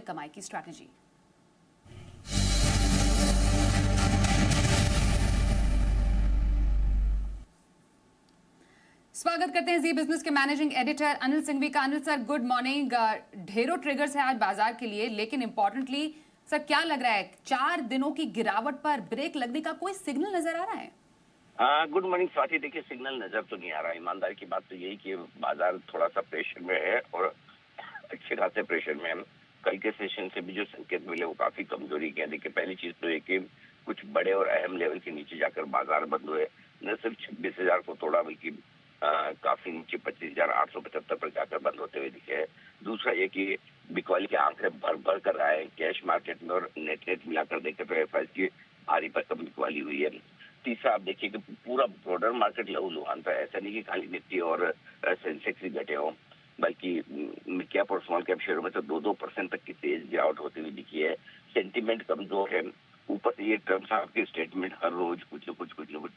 Economic कमाई की strategy. स्वागत करते हैं जी बिजनेस के मैनेजिंग एडिटर अनिल सिंघवी का। Anil sir, good morning. ढेरों ट्रिगर्स है आज बाजार के लिए, लेकिन इंपॉर्टेंटली सर क्या लग रहा है, 4 दिनों की गिरावट पर ब्रेक लगने का कोई सिग्नल नजर आ रहा है? Good morning Swati. देखिए, सिग्नल नजर तो नहीं आ रहा। ईमानदारी की बात तो यही कि बाजार थोड़ा सा प्रेशर में है और अच्छे खासे प्रेशर में है। कल के सेशन से भी जो संकेत मिले वो काफी कमजोरी के हैं। देखिए, पहली चीज तो ये कि कुछ बड़े और अहम लेवल के नीचे जाकर बाजार बंद हुए। न सिर्फ 26,000 को तोड़ा, बल्कि काफी नीचे 25,875 पर जाकर बंद होते हुए दिखे हैं। दूसरा ये कि बिकवाली के आंकड़े भर कर रहा है कैश मार्केट में, और नेट मिलाकर देखें तो एफआईएस की भारी भरकम बिकवाली हुई है। तीसरा, आप देखिए कि पूरा ब्रॉडर मार्केट लहूलुहान था। ऐसा नहीं कि खाली निफ्टी और सेंसेक्स ही घटे हों, बल्कि मिड कैप और स्मॉल कैप शेयरों में तो 2-2% तक की तेज गिरावट होती हुई दिखी है। सेंटीमेंट कमजोर है। ऊपर से ये ट्रम्प साहब के स्टेटमेंट हर रोज कुछ न कुछ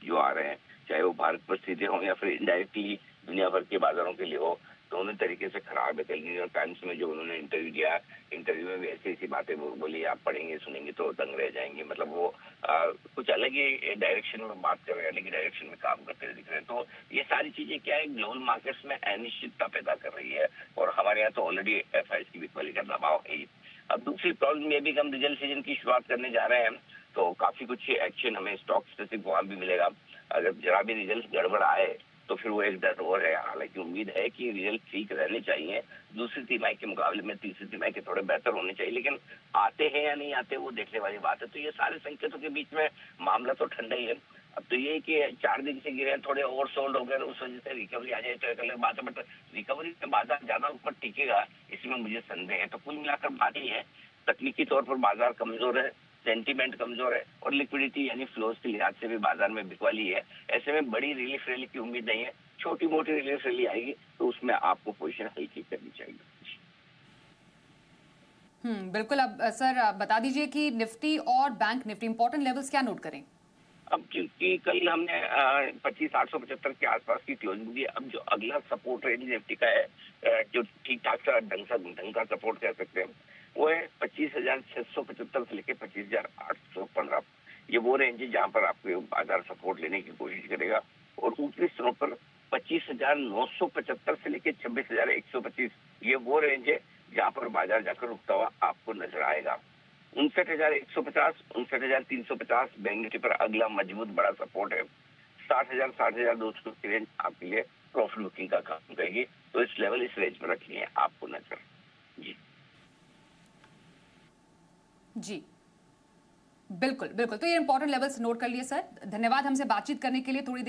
जो आ रहे हैं, चाहे वो भारत पर सीधे हों या फिर इनडायरेक्टली दुनिया भर के बाजारों के लिए हो, दोनों तरीके से खराब है। कल न्यूयॉर्क टाइम्स में जो उन्होंने इंटरव्यू दिया, इंटरव्यू में भी ऐसी ऐसी बातें बोली, आप पढ़ेंगे सुनेंगे तो दंग रह जाएंगे। मतलब वो कुछ अलग ही डायरेक्शन में बात कर रहे हैं, अलग ही डायरेक्शन में काम करते हुए दिख रहे हैं। तो ये सारी चीजें क्या है, ग्लोबल मार्केट्स में अनिश्चितता पैदा कर रही है, और हमारे यहाँ तो ऑलरेडी एफआईएस की बिकवाली का दबाव है। अब दूसरी प्रॉब्लम ये भी कि हम रिजल्ट सीजन की शुरुआत करने जा रहे हैं, तो काफी कुछ एक्शन हमें स्टॉक स्पेसिफिक वहां भी मिलेगा। अगर जरा भी रिजल्ट गड़बड़ आए तो फिर वो एक डर और है। हालांकि उम्मीद है कि रिजल्ट ठीक रहने चाहिए, दूसरी तिमाही के मुकाबले में तीसरी तिमाही के थोड़े बेहतर होने चाहिए, लेकिन आते हैं या नहीं आते वो देखने वाली बात है। तो ये सारे संकेतों के बीच में मामला तो ठंडा ही है। अब तो ये कि 4 दिन से गिरे, थोड़े ओवर सोल्ड हो गए, उस वजह से रिकवरी आ जाए तो एक अलग बात है, बट रिकवरी से बाजार ज्यादा ऊपर टिकेगा इसमें मुझे संदेह है। तो कुल मिलाकर बात ही है, तकनीकी तौर पर बाजार कमजोर है, सेंटीमेंट कमजोर है, और लिक्विडिटी यानी फ्लोज के लिहाज से भी बाजार में बिकवाली है। ऐसे में बड़ी रिलीफ रैली की उम्मीद नहीं है। छोटी मोटी रिलीफ रैली आएगी तो उसमें आपको पोजीशन हल्की करनी चाहिए। बिल्कुल। अब सर बता दीजिए कि निफ्टी और बैंक निफ्टी इंपॉर्टेंट लेवल्स क्या नोट करें? अब क्योंकि कल हमने 25,875 के आसपास की क्लोजिंग दी, अब जो अगला सपोर्ट रेंज निफ्टी का है, जो ठीक ठाक सा ढंग का सपोर्ट कह सकते हैं, वो है 25,675 से लेकर 25,815। ये वो रेंज है जहां पर आपको बाजार सपोर्ट लेने की कोशिश करेगा, और ऊपरी स्तरों पर 25,975 से लेकर 26,125, ये वो रेंज है जहां पर बाजार जाकर रुकता हुआ आपको नजर आएगा। 59,150, 59,350 बैंक निफ्टी पर अगला मजबूत बड़ा सपोर्ट है। 60,000, 60,200 की रेंज आपके लिए प्रॉफिट बुकिंग का काम करेगी। तो इस रेंज पर रखनी है आपको नजर। जी जी बिल्कुल बिल्कुल। तो ये इंपॉर्टेंट लेवल्स नोट कर लिए सर। धन्यवाद हमसे बातचीत करने के लिए। थोड़ी